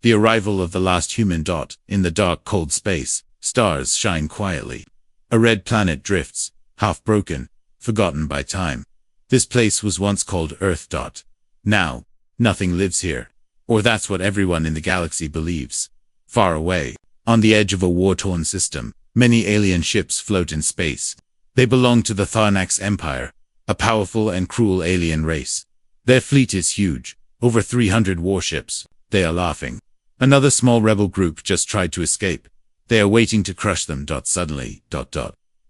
The arrival of the last human. In the dark, cold space, stars shine quietly. A red planet drifts, half broken, forgotten by time. This place was once called Earth. Now, nothing lives here. Or that's what everyone in the galaxy believes. Far away, on the edge of a war-torn system, many alien ships float in space. They belong to the Tharnax Empire, a powerful and cruel alien race. Their fleet is huge, over 300 warships. They are laughing. Another small rebel group just tried to escape. They are waiting to crush them. Suddenly,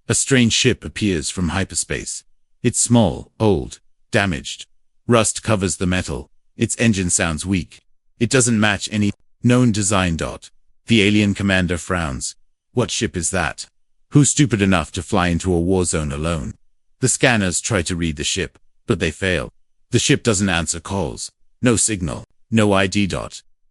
a strange ship appears from hyperspace. It's small, old, damaged. Rust covers the metal. Its engine sounds weak. It doesn't match any known design. The alien commander frowns. What ship is that? Who's stupid enough to fly into a war zone alone? The scanners try to read the ship, but they fail. The ship doesn't answer calls. No signal, no ID.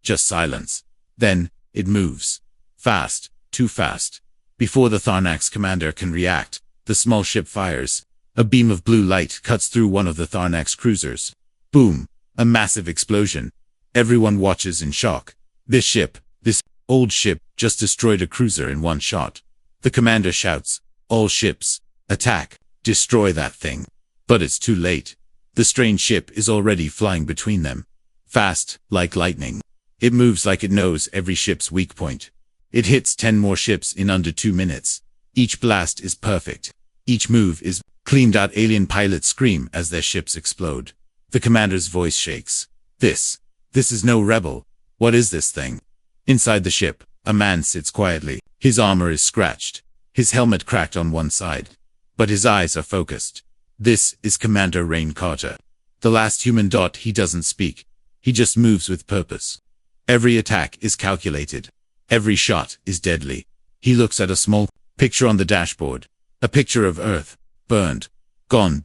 Just silence. Then, it moves. Fast, too fast. Before the Tharnax commander can react, the small ship fires. A beam of blue light cuts through one of the Tharnax cruisers. Boom! A massive explosion. Everyone watches in shock. This ship, this old ship, just destroyed a cruiser in one shot. The commander shouts, "All ships, attack, destroy that thing." But it's too late. The strange ship is already flying between them. Fast, like lightning. It moves like it knows every ship's weak point. It hits 10 more ships in under 2 minutes. Each blast is perfect. Each move is cleaned out. Alien pilots scream as their ships explode. The commander's voice shakes. This is no rebel. What is this thing? Inside the ship, a man sits quietly. His armor is scratched. His helmet cracked on one side. But his eyes are focused. This is Commander Rain Carter. The last human. He doesn't speak. He just moves with purpose. Every attack is calculated. Every shot is deadly. He looks at a small picture on the dashboard. A picture of Earth, burned, gone.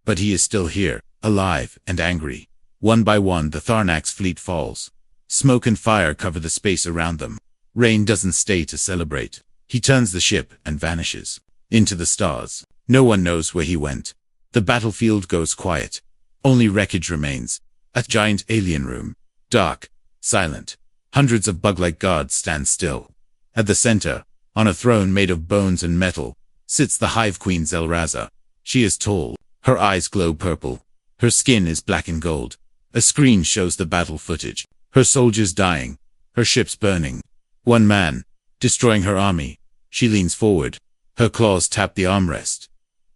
But he is still here, alive and angry. One by one, the Tharnax fleet falls. Smoke and fire cover the space around them. Rain doesn't stay to celebrate. He turns the ship and vanishes into the stars. No one knows where he went. The battlefield goes quiet. Only wreckage remains. A giant alien room. Dark, silent. Hundreds of bug-like guards stand still. At the center, on a throne made of bones and metal, sits the Hive Queen Zelraza. She is tall. Her eyes glow purple. Her skin is black and gold. A screen shows the battle footage. Her soldiers dying. Her ships burning. One man, destroying her army. She leans forward. Her claws tap the armrest.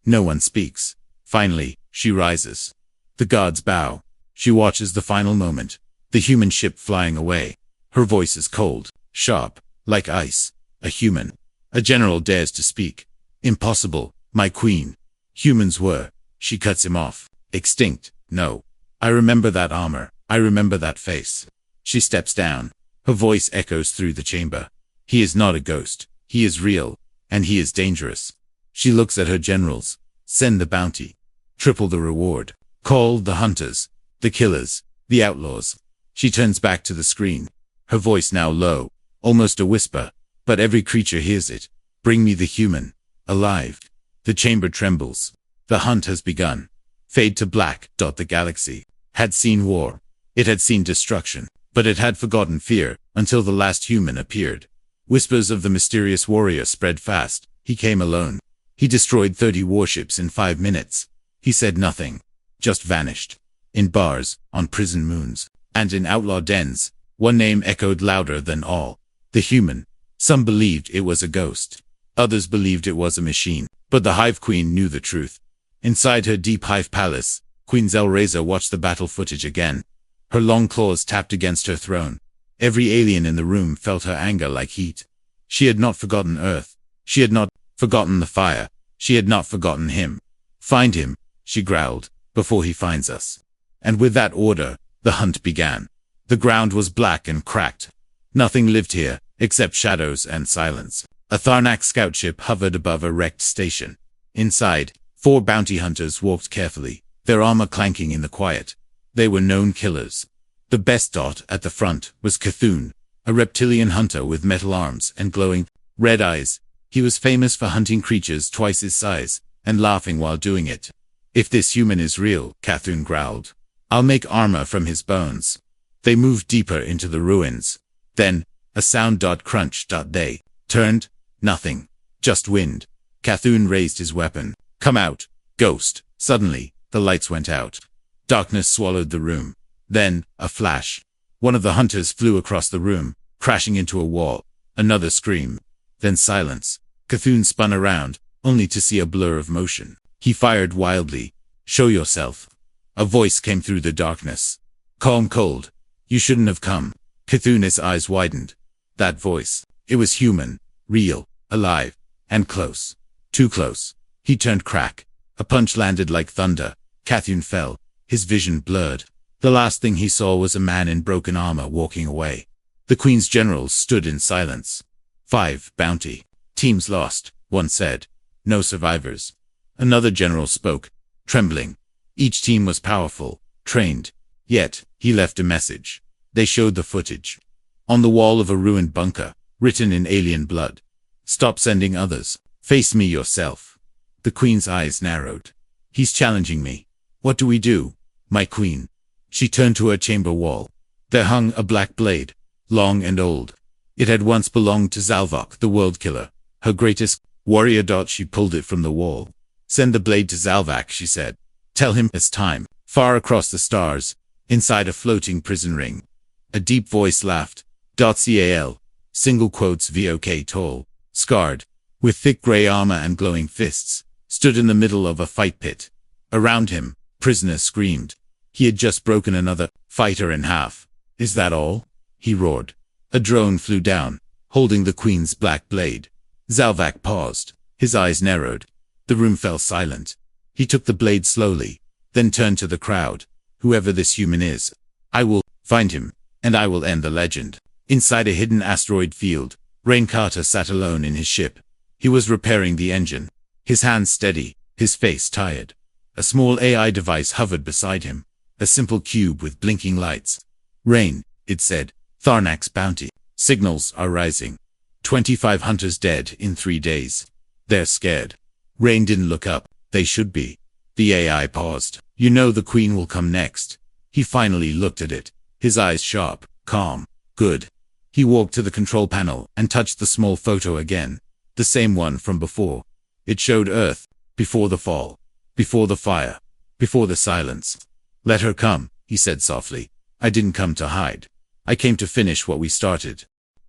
No one speaks. Finally, she rises. The guards bow. She watches the final moment. The human ship flying away. Her voice is cold, sharp, like ice. A human. A general dares to speak. Impossible, my queen. Humans were. She cuts him off. Extinct. No. I remember that armor. I remember that face. She steps down. Her voice echoes through the chamber. He is not a ghost. He is real. And he is dangerous. She looks at her generals. Send the bounty. Triple the reward. Call the hunters. The killers. The outlaws. She turns back to the screen. Her voice now low. Almost a whisper. But every creature hears it. Bring me the human. Alive. The chamber trembles. The hunt has begun. Fade to black. The galaxy had seen war. It had seen destruction. But it had forgotten fear, until the last human appeared. Whispers of the mysterious warrior spread fast. He came alone. He destroyed 30 warships in 5 minutes. He said nothing. Just vanished. In bars, on prison moons, and in outlaw dens, one name echoed louder than all. The human. Some believed it was a ghost. Others believed it was a machine. But the Hive Queen knew the truth. Inside her deep hive palace, Queen Zelraza watched the battle footage again. Her long claws tapped against her throne. Every alien in the room felt her anger like heat. She had not forgotten Earth. She had not forgotten the fire. She had not forgotten him. Find him, she growled, before he finds us. And with that order, the hunt began. The ground was black and cracked. Nothing lived here, except shadows and silence. A Tharnax scout ship hovered above a wrecked station. Inside, 4 bounty hunters walked carefully, their armor clanking in the quiet. They were known killers. The best at the front was Cthulhu, a reptilian hunter with metal arms and glowing red eyes. He was famous for hunting creatures twice his size, and laughing while doing it. If this human is real, Cthulhu growled, I'll make armor from his bones. They moved deeper into the ruins. Then, a sound. Crunch. They turned. Nothing. Just wind. Cthulhu raised his weapon. Come out, ghost. Suddenly, the lights went out. Darkness swallowed the room. Then, a flash. One of the hunters flew across the room, crashing into a wall. Another scream. Then silence. Cthulhu spun around, only to see a blur of motion. He fired wildly. Show yourself. A voice came through the darkness. Calm, cold. You shouldn't have come. Cthulhu's eyes widened. That voice. It was human, real, alive, and close. Too close. He turned. Crack. A punch landed like thunder. Cthulhu fell. His vision blurred. The last thing he saw was a man in broken armor walking away. The Queen's generals stood in silence. 5. Bounty. Teams lost, one said. No survivors. Another general spoke, trembling. Each team was powerful, trained. Yet, he left a message. They showed the footage. On the wall of a ruined bunker, written in alien blood. Stop sending others. Face me yourself. The Queen's eyes narrowed. He's challenging me. What do we do, my Queen? She turned to her chamber wall. There hung a black blade, long and old. It had once belonged to Zalvok, the world killer, her greatest warrior. She pulled it from the wall. Send the blade to Zalvak, she said. Tell him it's time. Far across the stars, inside a floating prison ring. A deep voice laughed. Cal. Single quotes. Vok tall, scarred, with thick gray armor and glowing fists, stood in the middle of a fight pit. Around him, prisoners screamed. He had just broken another fighter in half. Is that all? He roared. A drone flew down, holding the Queen's black blade. Zalvak paused. His eyes narrowed. The room fell silent. He took the blade slowly, then turned to the crowd. Whoever this human is, I will find him, and I will end the legend. Inside a hidden asteroid field, Rain Carter sat alone in his ship. He was repairing the engine. His hands steady, his face tired. A small AI device hovered beside him. A simple cube with blinking lights. Rain, it said. Tharnak's bounty. Signals are rising. 25 hunters dead in 3 days. They're scared. Rain didn't look up. They should be. The AI paused. You know the Queen will come next. He finally looked at it. His eyes sharp, calm. Good. He walked to the control panel and touched the small photo again. The same one from before. It showed Earth, before the fall, before the fire, before the silence. Let her come, he said softly. I didn't come to hide. I came to finish what we started.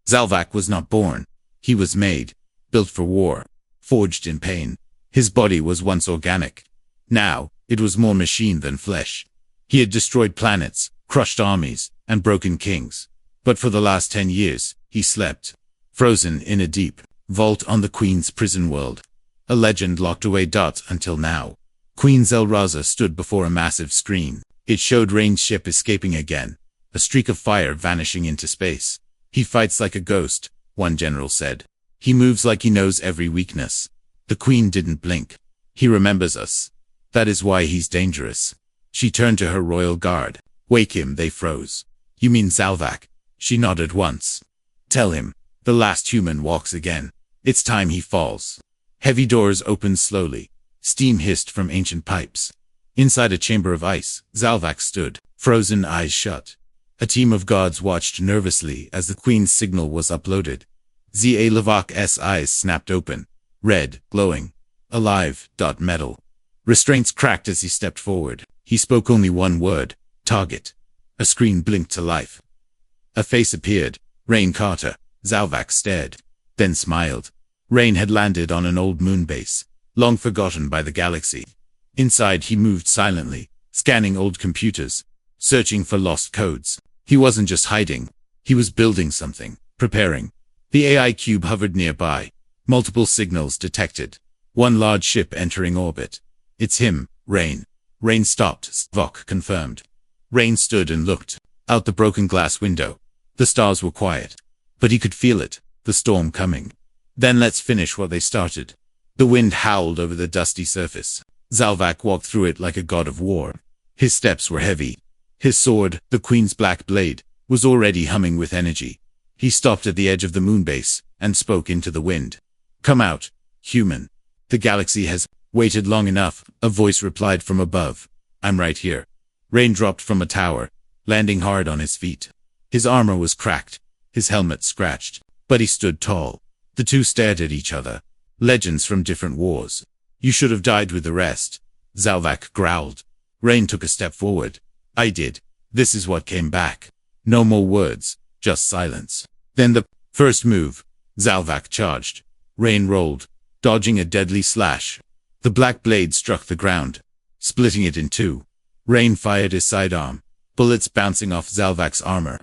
Zalvak was not born. He was made, built for war, forged in pain. His body was once organic. Now, it was more machine than flesh. He had destroyed planets, crushed armies, and broken kings. But for the last 10 years, he slept, frozen in a deep vault on the Queen's prison world. A legend locked away. Until now. Queen Zelraza stood before a massive screen. It showed Rain's ship escaping again, a streak of fire vanishing into space. He fights like a ghost, one general said. He moves like he knows every weakness. The Queen didn't blink. He remembers us. That is why he's dangerous. She turned to her royal guard. Wake him, they froze. You mean Zalvak? She nodded once. Tell him, the last human walks again. It's time he falls. Heavy doors opened slowly. Steam hissed from ancient pipes. Inside a chamber of ice, Zalvak stood, frozen, eyes shut. A team of guards watched nervously as the Queen's signal was uploaded. Zalvak's eyes snapped open, red, glowing, alive. Metal. Restraints cracked as he stepped forward. He spoke only one word, target. A screen blinked to life. A face appeared. Rain Carter. Zalvak stared, then smiled. Rain had landed on an old moon base, long forgotten by the galaxy. Inside he moved silently, scanning old computers, searching for lost codes. He wasn't just hiding. He was building something, preparing. The AI cube hovered nearby. Multiple signals detected. One large ship entering orbit. It's him, Rain. Rain stopped. Vok confirmed. Rain stood and looked out the broken glass window. The stars were quiet, but he could feel it, the storm coming. Then let's finish what they started. The wind howled over the dusty surface. Zalvak walked through it like a god of war. His steps were heavy. His sword, the Queen's black blade, was already humming with energy. He stopped at the edge of the moonbase and spoke into the wind. Come out, human. The galaxy has waited long enough, a voice replied from above. I'm right here. Rain dropped from a tower, landing hard on his feet. His armor was cracked. his helmet scratched, but he stood tall. The two stared at each other. Legends from different wars. You should have died with the rest. Zalvak growled. Rain took a step forward. I did. This is what came back. No more words, just silence. Then the first move. Zalvak charged. Rain rolled, dodging a deadly slash. The black blade struck the ground, splitting it in two. Rain fired his sidearm, bullets bouncing off Zalvak's armor.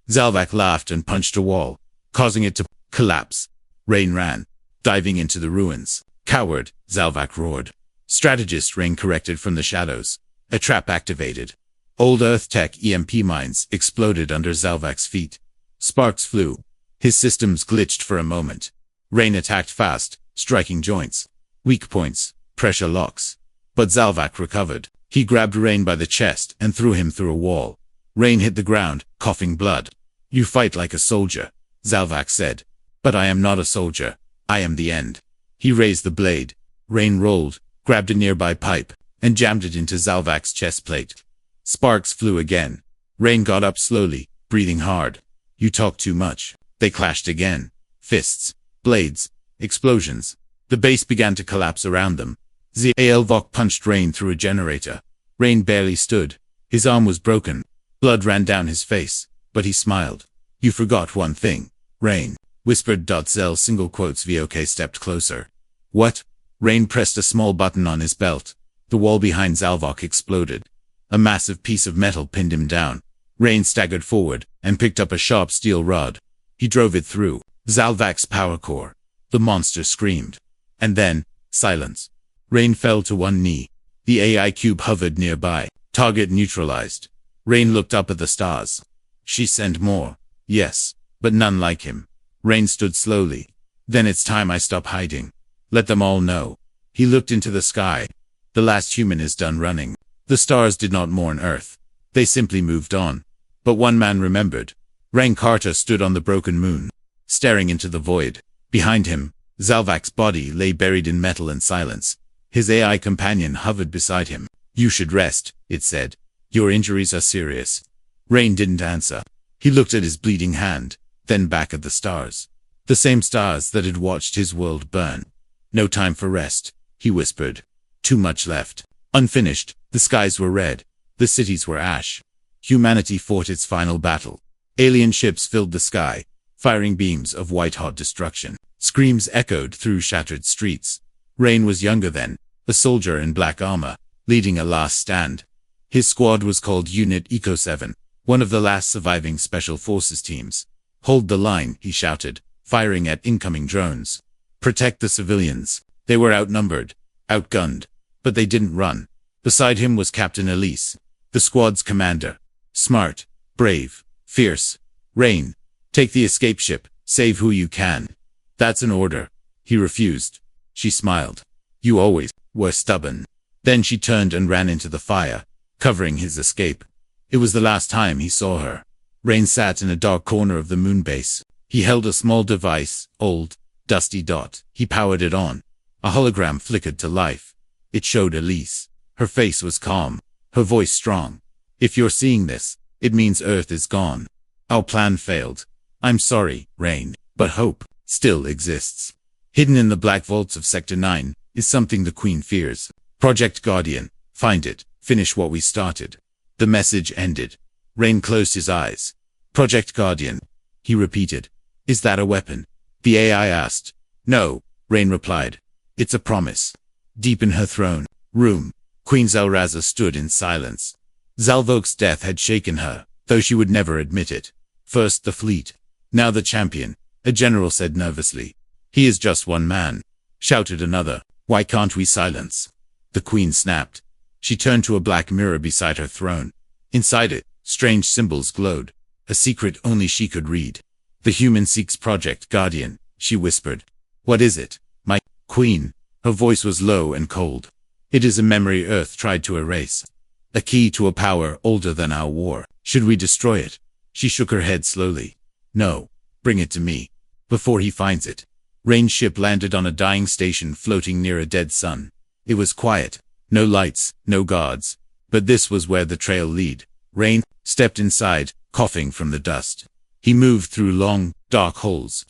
Zalvak laughed and punched a wall, causing it to collapse. Rain ran, diving into the ruins. Coward, Zalvak roared. Strategist, Rain corrected from the shadows. A trap activated. Old Earth Tech EMP mines exploded under Zalvak's feet. Sparks flew. His systems glitched for a moment. Rain attacked fast, striking joints, weak points, pressure locks. But Zalvak recovered. He grabbed Rain by the chest and threw him through a wall. Rain hit the ground, coughing blood. You fight like a soldier, Zalvak said. But I am not a soldier. I am the end. He raised the blade. Rain rolled, grabbed a nearby pipe, and jammed it into Zalvak's chest plate. Sparks flew again. Rain got up slowly, breathing hard. You talk too much. They clashed again. Fists, blades, explosions. The base began to collapse around them. Zalvak punched Rain through a generator. Rain barely stood. His arm was broken. Blood ran down his face, but he smiled. You forgot one thing, Rain, whispered. Zell single quotes VOK stepped closer. What? Rain pressed a small button on his belt. The wall behind Zalvak exploded. A massive piece of metal pinned him down. Rain staggered forward and picked up a sharp steel rod. He drove it through Zalvak's power core. The monster screamed. And then, silence. Rain fell to one knee. The AI cube hovered nearby. Target neutralized. Rain looked up at the stars. She sent more. Yes, but none like him. Rain stood slowly. Then it's time I stop hiding. Let them all know. He looked into the sky. The last human is done running. The stars did not mourn Earth. They simply moved on. But one man remembered. Rain Carter stood on the broken moon, staring into the void. Behind him, Zalvak's body lay buried in metal and silence. His AI companion hovered beside him. You should rest, it said. Your injuries are serious. Rain didn't answer. He looked at his bleeding hand, then back at the stars. The same stars that had watched his world burn. No time for rest, he whispered. Too much left. Unfinished, the skies were red. The cities were ash. Humanity fought its final battle. Alien ships filled the sky, firing beams of white-hot destruction. Screams echoed through shattered streets. Rain was younger then, a soldier in black armor, leading a last stand. His squad was called Unit Eco 7, one of the last surviving special forces teams. Hold the line, he shouted, firing at incoming drones. Protect the civilians. They were outnumbered, outgunned, but they didn't run. Beside him was Captain Elise, the squad's commander. Smart, brave, fierce. Rain, take the escape ship, save who you can. That's an order. He refused. She smiled. You always were stubborn. Then she turned and ran into the fire, covering his escape. It was the last time he saw her. Rain sat in a dark corner of the moon base. He held a small device, old, dusty dot. He powered it on. A hologram flickered to life. It showed Elise. Her face was calm, her voice strong. If you're seeing this, it means Earth is gone. Our plan failed. I'm sorry, Rain, but hope still exists. Hidden in the black vaults of Sector 9 is something the Queen fears. Project Guardian, find it, finish what we started. The message ended. Rain closed his eyes. Project Guardian, he repeated. Is that a weapon? The AI asked. No, Rain replied. It's a promise. Deep in her throne room, Queen Zelraza stood in silence. Zalvok's death had shaken her, though she would never admit it. First the fleet, now the champion, a general said nervously. He is just one man, shouted another. Why can't we silence? The Queen snapped. She turned to a black mirror beside her throne. Inside it, strange symbols glowed, a secret only she could read. The human seeks Project Guardian, she whispered. What is it, my Queen? Her voice was low and cold. It is a memory Earth tried to erase. A key to a power older than our war. Should we destroy it? She shook her head slowly. No, bring it to me. Before he finds it. Rain's ship landed on a dying station floating near a dead sun. It was quiet. No lights, no guards. But this was where the trail lead. Rain stepped inside, coughing from the dust. He moved through long, dark halls.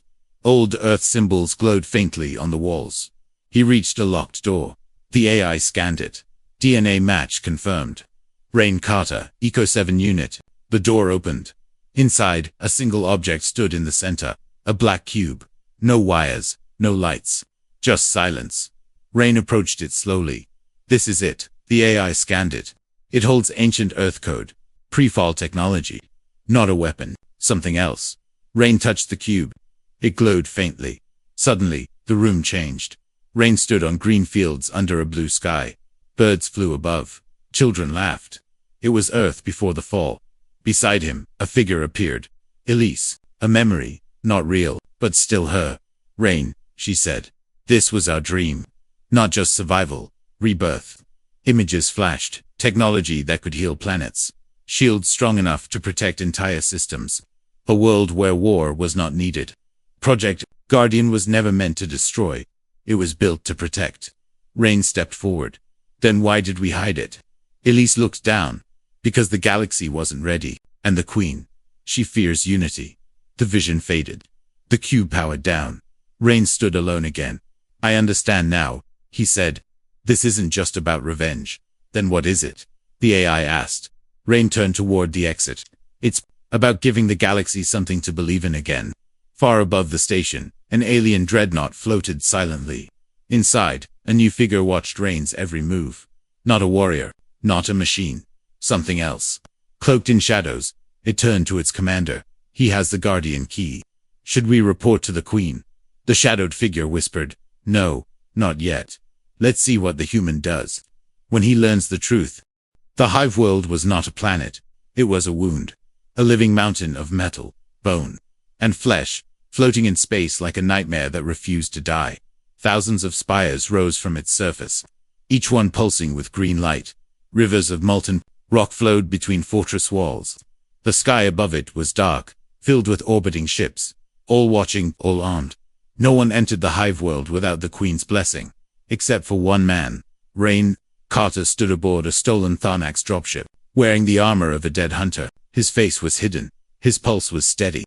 Old Earth symbols glowed faintly on the walls. He reached a locked door. The AI scanned it. DNA match confirmed. Rain Carter, Eco 7 unit. The door opened. Inside, a single object stood in the center. A black cube. No wires, no lights. Just silence. Rain approached it slowly. This is it. The AI scanned it. It holds ancient Earth code. Pre-fall technology. Not a weapon. Something else. Rain touched the cube. It glowed faintly. Suddenly, the room changed. Rain stood on green fields under a blue sky. Birds flew above. Children laughed. It was Earth before the fall. Beside him, a figure appeared. Elise. A memory. Not real, but still her. Rain, she said. This was our dream. Not just survival. Rebirth. Images flashed. Technology that could heal planets. Shields strong enough to protect entire systems. A world where war was not needed. Project Guardian was never meant to destroy. It was built to protect. Rain stepped forward. Then why did we hide it? Elise looked down. Because the galaxy wasn't ready. And the Queen. She fears unity. The vision faded. The cube powered down. Rain stood alone again. I understand now, he said. This isn't just about revenge. Then what is it? The AI asked. Rain turned toward the exit. It's about giving the galaxy something to believe in again. Far above the station, an alien dreadnought floated silently. Inside, a new figure watched Rain's every move. Not a warrior, not a machine. Something else. Cloaked in shadows, it turned to its commander. He has the Guardian key. Should we report to the Queen? The shadowed figure whispered. No, not yet. Let's see what the human does. When he learns the truth. The hive world was not a planet. It was a wound. A living mountain of metal, bone, and flesh, floating in space like a nightmare that refused to die. Thousands of spires rose from its surface, each one pulsing with green light. Rivers of molten rock flowed between fortress walls. The sky above it was dark, filled with orbiting ships, all watching, all armed. No one entered the hive world without the Queen's blessing, except for one man. Rain Carter stood aboard a stolen Tharnax dropship, wearing the armor of a dead hunter. His face was hidden. His pulse was steady.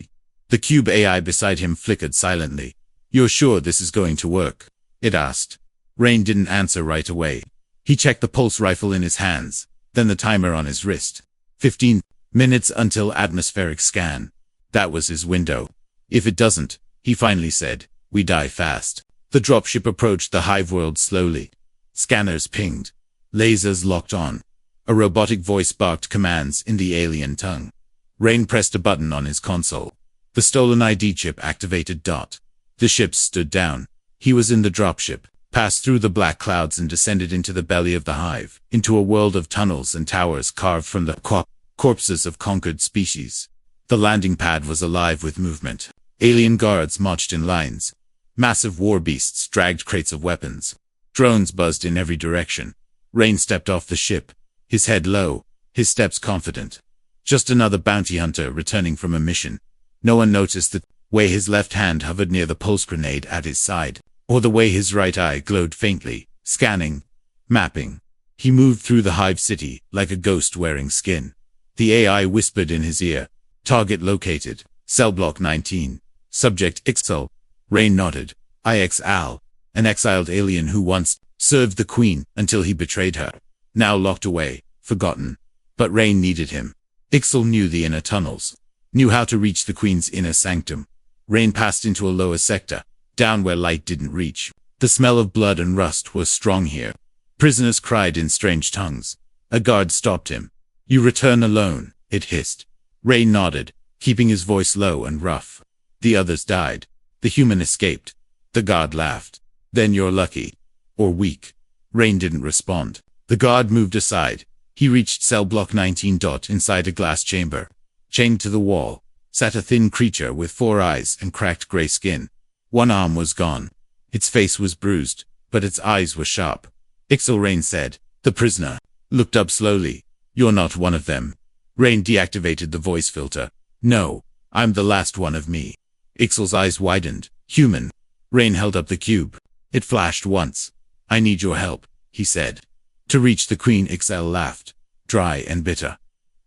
The cube AI beside him flickered silently. You're sure this is going to work? It asked. Rain didn't answer right away. He checked the pulse rifle in his hands, then the timer on his wrist. 15 minutes until atmospheric scan. That was his window. If it doesn't, he finally said, we die fast. The dropship approached the hive world slowly. Scanners pinged. Lasers locked on. A robotic voice barked commands in the alien tongue. Rain pressed a button on his console. The stolen ID chip activated. The ship stood down. He was in the dropship, passed through the black clouds and descended into the belly of the hive, into a world of tunnels and towers carved from the corpses of conquered species. The landing pad was alive with movement. Alien guards marched in lines. Massive war beasts dragged crates of weapons. Drones buzzed in every direction. Rain stepped off the ship, his head low, his steps confident. Just another bounty hunter returning from a mission. No one noticed the way his left hand hovered near the pulse grenade at his side, or the way his right eye glowed faintly, scanning, mapping. He moved through the hive city like a ghost wearing skin. The AI whispered in his ear. Target located. Cell block 19. Subject Ixal. Rain nodded. Ixal. An exiled alien who once served the Queen until he betrayed her. Now locked away, forgotten. But Rain needed him. Ixal knew the inner tunnels. Knew how to reach the Queen's inner sanctum. Rain passed into a lower sector, down where light didn't reach. The smell of blood and rust was strong here. Prisoners cried in strange tongues. A guard stopped him. You return alone, it hissed. Rain nodded, keeping his voice low and rough. The others died. The human escaped. The guard laughed. Then you're lucky. Or weak. Rain didn't respond. The guard moved aside. He reached cell block 19. Inside a glass chamber. Chained to the wall, sat a thin creature with 4 eyes and cracked gray skin. One arm was gone. Its face was bruised, but its eyes were sharp. Ixal, Rain said. The prisoner looked up slowly. You're not one of them. Rain deactivated the voice filter. No, I'm the last one of me. Ixal's eyes widened. Human. Rain held up the cube. It flashed once. I need your help, he said. To reach the Queen, Ixal laughed. Dry and bitter.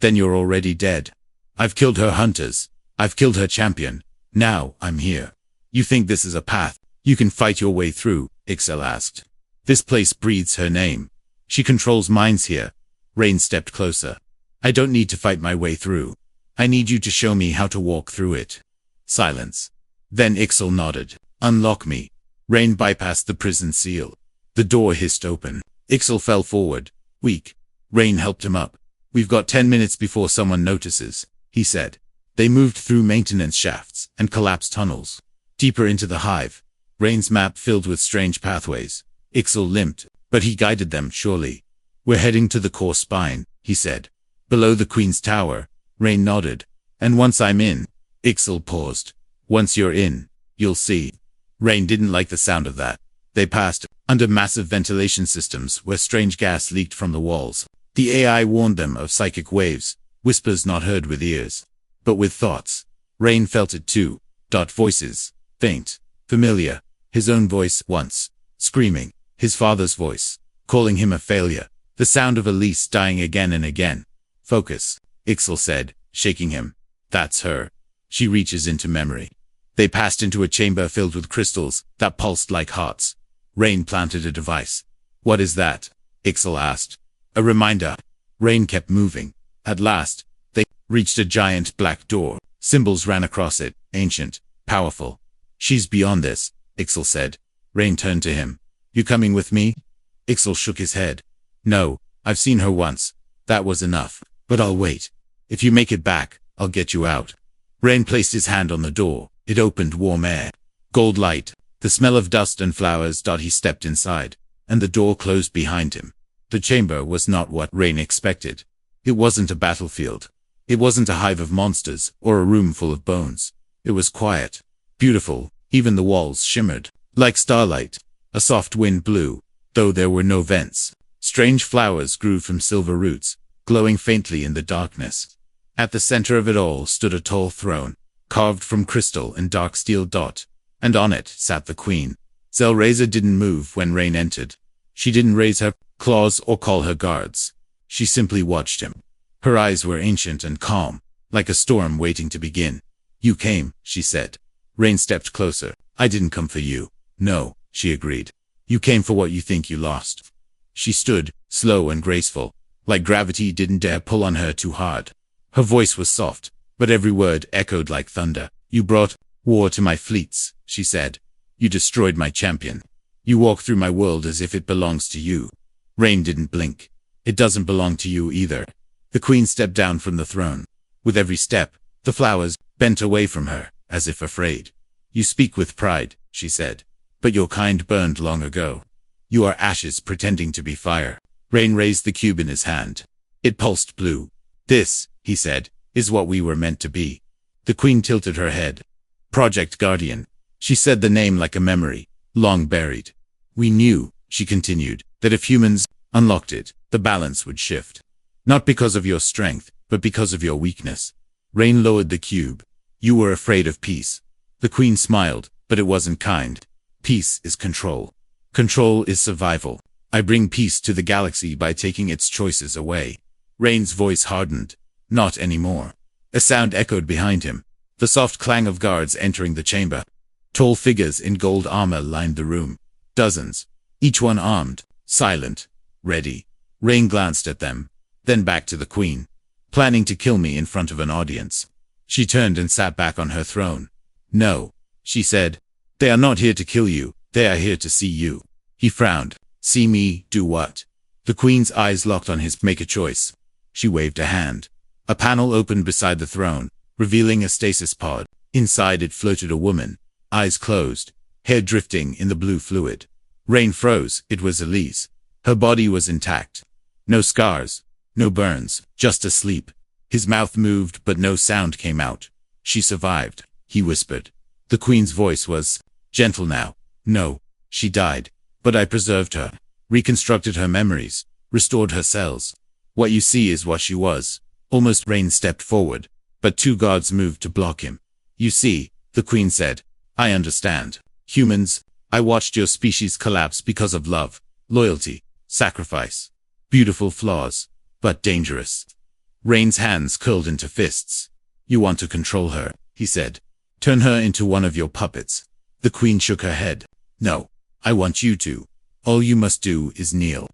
Then you're already dead. I've killed her hunters. I've killed her champion. Now, I'm here. You think this is a path you can fight your way through? Ixel asked. This place breathes her name. She controls minds here. Rain stepped closer. I don't need to fight my way through. I need you to show me how to walk through it. Silence. Then Ixel nodded. Unlock me. Rain bypassed the prison seal. The door hissed open. Ixel fell forward, weak. Rain helped him up. We've got 10 minutes before someone notices, he said. They moved through maintenance shafts and collapsed tunnels. Deeper into the hive. Rain's map filled with strange pathways. Ixel limped, but he guided them surely. We're heading to the core spine, he said. Below the Queen's tower. Rain nodded. And once I'm in, Ixel paused. Once you're in, you'll see. Rain didn't like the sound of that. They passed under massive ventilation systems where strange gas leaked from the walls. The AI warned them of psychic waves, whispers not heard with ears, but with thoughts. Rain felt it too. Voices. Faint. Familiar. His own voice once. Screaming. His father's voice. Calling him a failure. The sound of Elise dying again and again. Focus, Ixel said, shaking him. That's her. She reaches into memory. They passed into a chamber filled with crystals that pulsed like hearts. Rain planted a device. What is that? Ixel asked. A reminder. Rain kept moving. At last, they reached a giant black door. Symbols ran across it, ancient, powerful. She's beyond this, Ixel said. Rain turned to him. You coming with me? Ixel shook his head. No, I've seen her once. That was enough. But I'll wait. If you make it back, I'll get you out. Rain placed his hand on the door. It opened warm air. Gold light. The smell of dust and flowers. He stepped inside, and the door closed behind him. The chamber was not what Rain expected. It wasn't a battlefield. It wasn't a hive of monsters or a room full of bones. It was quiet. Beautiful. Even the walls shimmered like starlight. A soft wind blew, though there were no vents. Strange flowers grew from silver roots, glowing faintly in the darkness. At the center of it all stood a tall throne, carved from crystal and dark steel. And on it sat the Queen. Zelreza didn't move when Rain entered. She didn't raise her claws or call her guards. She simply watched him. Her eyes were ancient and calm, like a storm waiting to begin. You came, she said. Rain stepped closer. I didn't come for you. No, she agreed. You came for what you think you lost. She stood, slow and graceful, like gravity didn't dare pull on her too hard. Her voice was soft, but every word echoed like thunder. You brought war to my fleets, she said. You destroyed my champion. You walk through my world as if it belongs to you. Rain didn't blink. It doesn't belong to you either. The Queen stepped down from the throne. With every step, the flowers bent away from her, as if afraid. You speak with pride, she said. But your kind burned long ago. You are ashes pretending to be fire. Rain raised the cube in his hand. It pulsed blue. This, he said, is what we were meant to be. The Queen tilted her head. Project Guardian. She said the name like a memory, long buried. We knew, she continued, that if humans unlocked it, the balance would shift. Not because of your strength, but because of your weakness. Rain lowered the cube. You were afraid of peace. The Queen smiled, but it wasn't kind. Peace is control. Control is survival. I bring peace to the galaxy by taking its choices away. Rain's voice hardened. Not anymore. A sound echoed behind him. The soft clang of guards entering the chamber. Tall figures in gold armor lined the room. Dozens. Each one armed, silent, ready. Rain glanced at them, then back to the Queen. Planning to kill me in front of an audience. She turned and sat back on her throne. No, she said. They are not here to kill you. They are here to see you. He frowned. See me, do what? The Queen's eyes locked on his. Make a choice. She waved a hand. A panel opened beside the throne, revealing a stasis pod. Inside it floated a woman, eyes closed, hair drifting in the blue fluid. Rain froze. It was Elise. Her body was intact. No scars, no burns, just asleep. His mouth moved but no sound came out. She survived, he whispered. The Queen's voice was gentle now. No, she died. But I preserved her, reconstructed her memories, restored her cells. What you see is what she was. Almost. Rain stepped forward, but two guards moved to block him. You see, the Queen said. I understand. Humans, I watched your species collapse because of love, loyalty, sacrifice. Beautiful flaws, but dangerous. Rain's hands curled into fists. You want to control her, he said. Turn her into one of your puppets. The queen shook her head. No, I want you to. All you must do is kneel.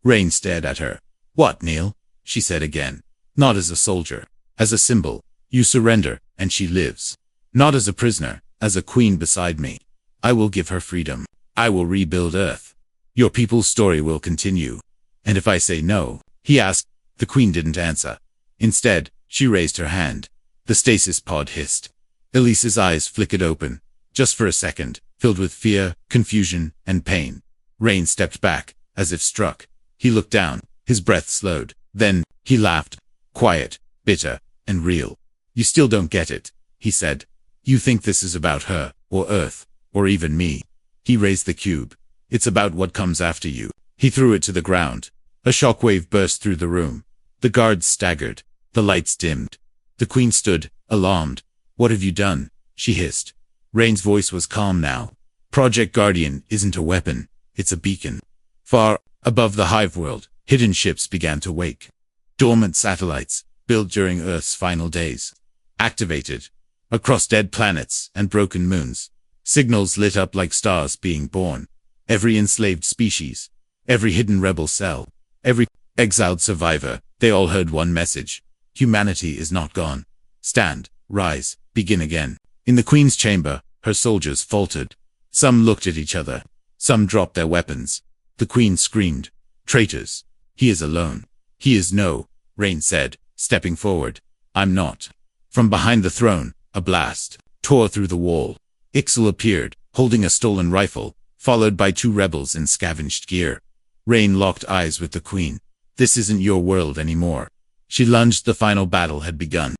Rain stared at her. What, kneel? She said again. Not as a soldier. As a symbol. You surrender, and she lives. Not as a prisoner, as a queen beside me. I will give her freedom. I will rebuild Earth. Your people's story will continue. And if I say no, he asked. The queen didn't answer. Instead, she raised her hand. The stasis pod hissed. Elise's eyes flickered open, just for a second, filled with fear, confusion, and pain. Rain stepped back, as if struck. He looked down, his breath slowed. Then, he laughed. Quiet, bitter, and real. You still don't get it, he said. You think this is about her, or Earth, or even me. He raised the cube. It's about what comes after you. He threw it to the ground. A shockwave burst through the room. The guards staggered. The lights dimmed. The queen stood, alarmed. What have you done? She hissed. Rain's voice was calm now. Project Guardian isn't a weapon. It's a beacon. Far above the hive world, hidden ships began to wake. Dormant satellites, built during Earth's final days, activated. Across dead planets and broken moons, signals lit up like stars being born. Every enslaved species, every hidden rebel cell, every exiled survivor, they all heard one message. Humanity is not gone. Stand, rise, begin again. In the queen's chamber, her soldiers faltered. Some looked at each other. Some dropped their weapons. The queen screamed. Traitors. He is alone. He is no, Rain said, stepping forward. I'm not. From behind the throne, a blast tore through the wall. Ixal appeared, holding a stolen rifle, followed by 2 rebels in scavenged gear. Rain locked eyes with the queen. This isn't your world anymore. She lunged. The final battle had begun.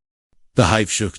The hive shook.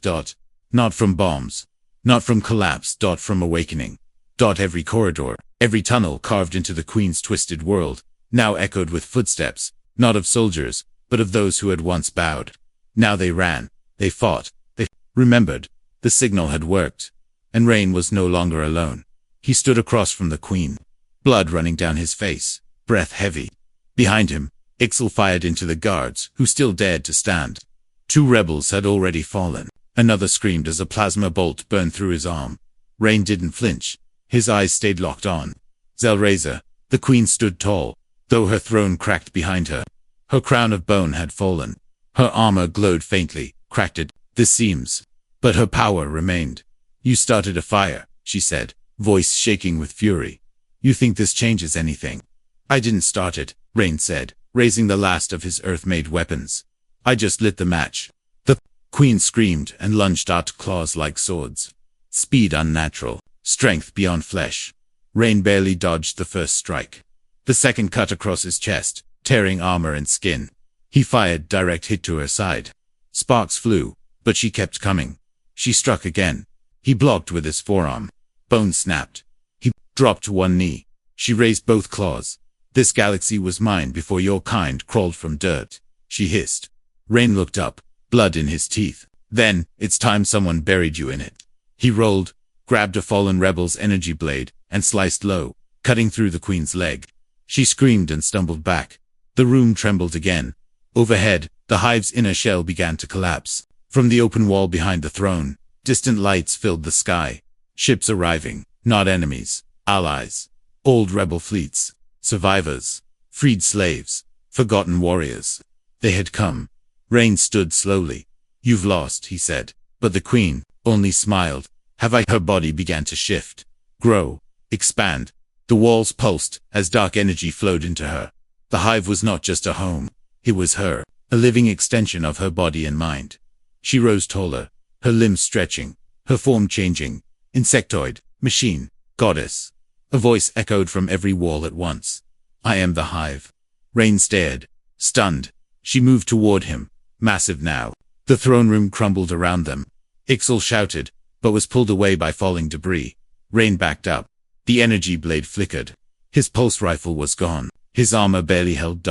Not from bombs. Not from collapse. From awakening. Every corridor, every tunnel carved into the queen's twisted world, now echoed with footsteps, not of soldiers, but of those who had once bowed. Now they ran. They fought. They remembered. The signal had worked. And Rain was no longer alone. He stood across from the queen, blood running down his face, breath heavy. Behind him, Ixal fired into the guards, who still dared to stand. 2 rebels had already fallen. Another screamed as a plasma bolt burned through his arm. Rain didn't flinch. His eyes stayed locked on Zelraiza. The queen stood tall, though her throne cracked behind her. Her crown of bone had fallen. Her armor glowed faintly, cracked it. This seems. But her power remained. You started a fire, she said, voice shaking with fury. You think this changes anything? I didn't start it, Rain said, raising the last of his earth-made weapons. I just lit the match. The queen screamed and lunged out, claws like swords. Speed unnatural, strength beyond flesh. Rain barely dodged the first strike. The second cut across his chest, tearing armor and skin. He fired, direct hit to her side. Sparks flew, but she kept coming. She struck again. He blocked with his forearm. Bone snapped. He dropped to one knee. She raised both claws. This galaxy was mine before your kind crawled from dirt, she hissed. Rain looked up, blood in his teeth. Then, it's time someone buried you in it. He rolled, grabbed a fallen rebel's energy blade, and sliced low, cutting through the queen's leg. She screamed and stumbled back. The room trembled again. Overhead, the hive's inner shell began to collapse. From the open wall behind the throne, distant lights filled the sky. Ships arriving, not enemies, allies. Old rebel fleets, survivors, freed slaves, forgotten warriors. They had come. Rain stood slowly. You've lost, he said. But the queen only smiled. Have I? Her body began to shift, grow, expand. The walls pulsed as dark energy flowed into her. The hive was not just a home. It was her, a living extension of her body and mind. She rose taller, her limbs stretching, her form changing. Insectoid, machine, goddess. A voice echoed from every wall at once. I am the hive. Rain stared, stunned. She moved toward him, massive now. The throne room crumbled around them. Ixal shouted, but was pulled away by falling debris. Rain backed up. The energy blade flickered. His pulse rifle was gone. His armor barely held.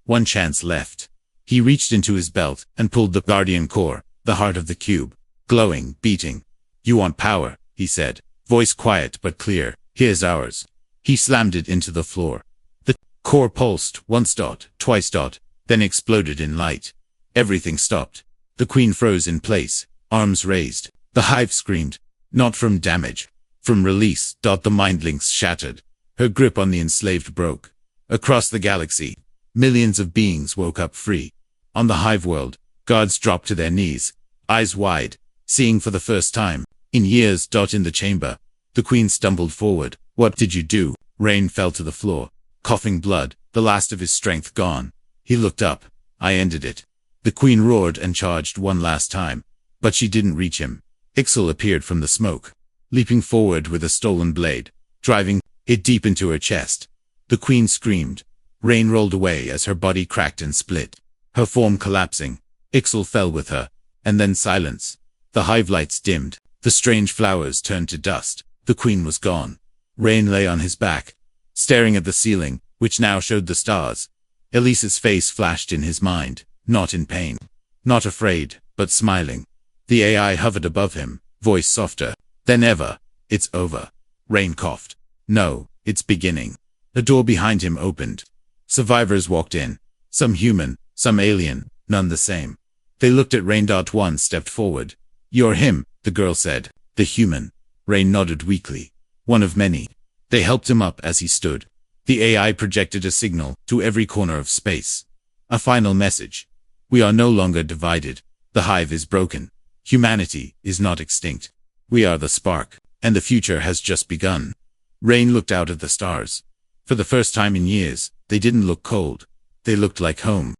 One chance left. He reached into his belt and pulled the Guardian core, the heart of the cube, glowing, beating. You want power, he said, voice quiet but clear. Here's ours. He slammed it into the floor. The core pulsed, once, twice, then exploded in light. Everything stopped. The queen froze in place, arms raised. The hive screamed, not from damage, from release. The mind links shattered. Her grip on the enslaved broke. Across the galaxy, millions of beings woke up free. On the hive world, guards dropped to their knees, eyes wide, seeing for the first time in years. In the chamber, the queen stumbled forward. What did you do? Rain fell to the floor, coughing blood, the last of his strength gone. He looked up. I ended it. The queen roared and charged one last time, but she didn't reach him. Ixal appeared from the smoke, leaping forward with a stolen blade, driving it deep into her chest. The queen screamed. Rain rolled away as her body cracked and split, her form collapsing. Ixal fell with her, and then silence. The hive lights dimmed. The strange flowers turned to dust. The queen was gone. Rain lay on his back, staring at the ceiling, which now showed the stars. Elise's face flashed in his mind, not in pain, not afraid, but smiling. The AI hovered above him, voice softer than ever. It's over. Rain coughed. No, it's beginning. A door behind him opened. Survivors walked in. Some human, some alien, none the same. They looked at Rain. One stepped forward. You're him, the girl said. The human. Rain nodded weakly. One of many. They helped him up as he stood. The AI projected a signal to every corner of space. A final message. We are no longer divided. The hive is broken. Humanity is not extinct. We are the spark, and the future has just begun. Rain looked out at the stars. For the first time in years, they didn't look cold. They looked like home.